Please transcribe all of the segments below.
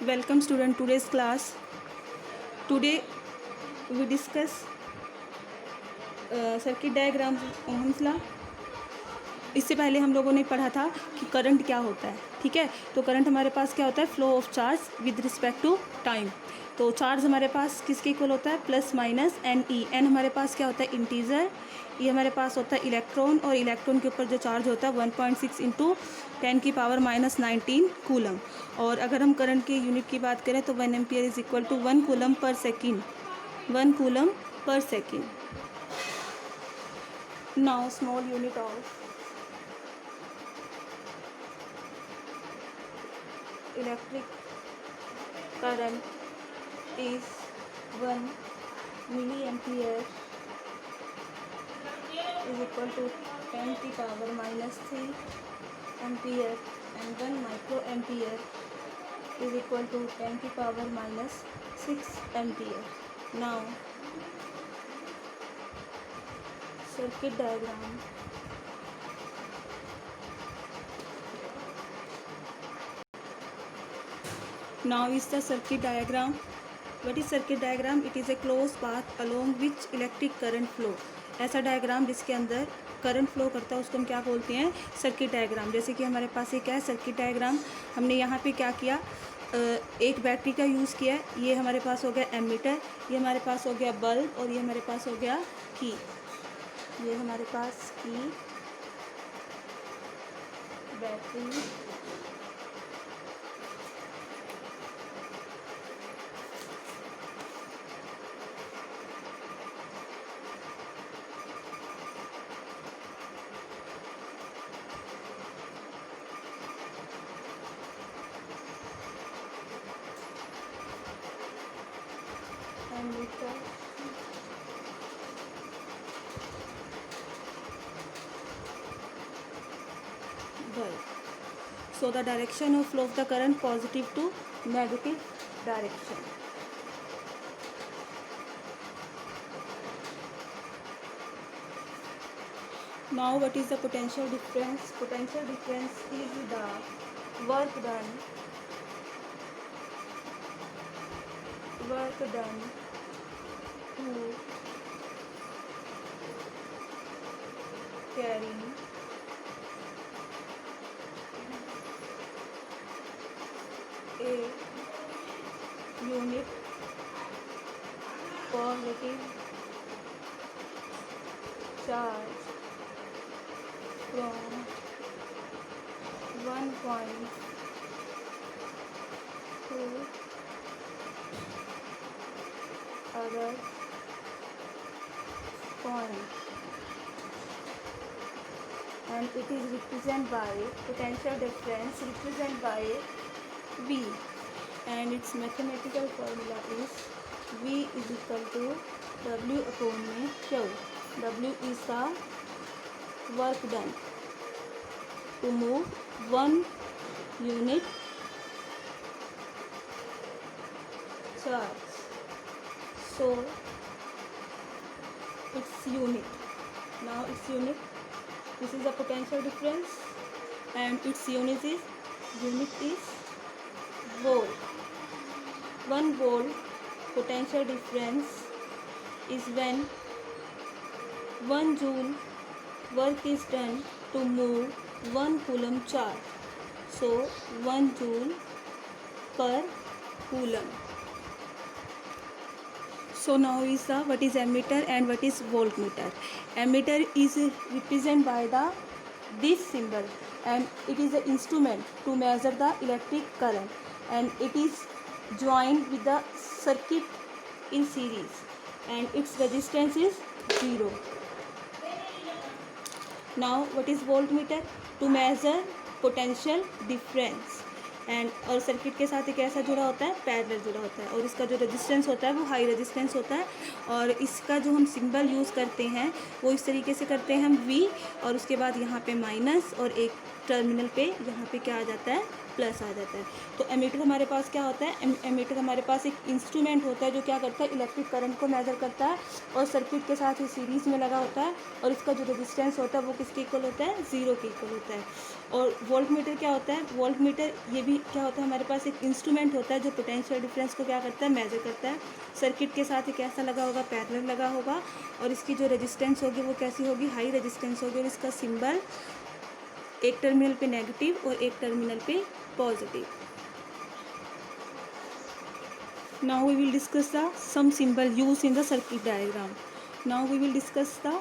Welcome student today's class. Today we discuss circuit diagram Ohm's law. इससे पहले हम लोगों ने पढ़ा था कि करंट क्या होता है. ठीक है, तो करंट हमारे पास क्या होता है, flow of charge with respect to time. तो चार्ज हमारे पास किसके इक्वल होता है, plus minus n e. N हमारे पास क्या होता है, इंटीजर. ये हमारे पास होता है इलेक्ट्रॉन, और इलेक्ट्रॉन के ऊपर जो चार्ज होता है 1.6 इंटू 10⁻⁻19 कूलम. और अगर हम करंट के यूनिट की बात करें तो 1 ampere is equal to 1 coulomb per second. 1 coulomb per second. Now small unit of electric current is 1 milliampere is equal to 10⁻³ ampere, and 1 microampere is equal to 10⁻⁶ ampere. Now circuit diagram. Now is the circuit diagram. What is circuit diagram? It is a closed path along which electric current flow. ऐसा diagram जिसके अंदर current flow करता है उसको हम क्या बोलते हैं, सर्किट डायग्राम. जैसे कि हमारे पास एक है सर्किट डायग्राम. हमने यहाँ पे क्या किया, एक बैटरी का यूज़ किया है. ये हमारे पास हो गया एमीटर, ये हमारे पास हो गया बल्ब, और ये हमारे पास हो गया की. ये हमारे पास की, battery, ammeter, bulb. So the direction of flow of the current positive to negative direction. Now what is the potential difference? Potential difference is the work done to carry a unit positive charge from one point to other point, and it is represented by potential difference represented by V, and its mathematical formula is V is equal to W upon Q. W is the work done to move one unit charge. So its unit, now its unit, this is the potential difference, and its unit is volt. 1 volt potential difference is when 1 joule work is done to move 1 coulomb charge. So 1 joule per coulomb. So now is the what is ammeter and what is voltmeter. Ammeter is represented by the this symbol, and it is an instrument to measure the electric current, and it is joined with the circuit in series, and its resistance is 0. Now what is voltmeter? To measure potential difference. And और circuit के साथ एक ऐसा जुड़ा होता है, parallel जुड़ा होता है, और इसका जो रेजिस्टेंस होता है वो हाई रेजिस्टेंस होता है. और इसका जो हम सिंबल यूज़ करते हैं वो इस तरीके से करते हैं हम वी, और उसके बाद यहाँ पे माइनस, और एक टर्मिनल पे यहाँ पे क्या आ जाता है, प्लस आ जाता है. तो एमीटर हमारे पास क्या होता है, एमीटर हमारे पास एक इंस्ट्रूमेंट होता है जो क्या करता है, इलेक्ट्रिक करंट को मेजर करता है, और सर्किट के साथ ही सीरीज़ में लगा होता है, और इसका जो रेजिस्टेंस होता है वो किसके इक्वल होता है, 0 के इक्वल होता है. और वोल्ट मीटर क्या होता है? वोल्ट मीटर ये भी क्या होता है, हमारे पास एक इंस्ट्रूमेंट होता है जो पोटेंशियल डिफरेंस को क्या करता है, मेजर करता है। सर्किट के साथ ये कैसा लगा होगा, पैरेलल लगा होगा, और इसकी जो रेजिस्टेंस होगी वो कैसी होगी, हाई रेजिस्टेंस होगी, और इसका सिंबल एक टर्मिनल पे नेगेटिव और एक टर्मिनल पे positive. Now we will discuss the some symbol used in the circuit diagram. Now we will discuss the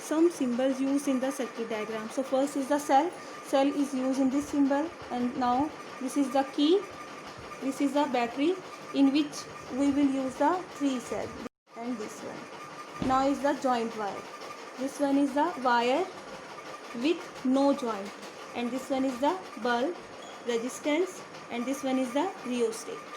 some symbols used in the circuit diagram. So first is the cell. Cell is used in this symbol, and now this is the key. This is the battery in which we will use the 3 cell, and this one. Now is the joint wire. This one is the wire with no joint, and this one is the bulb, resistance, and this one is the rheostat.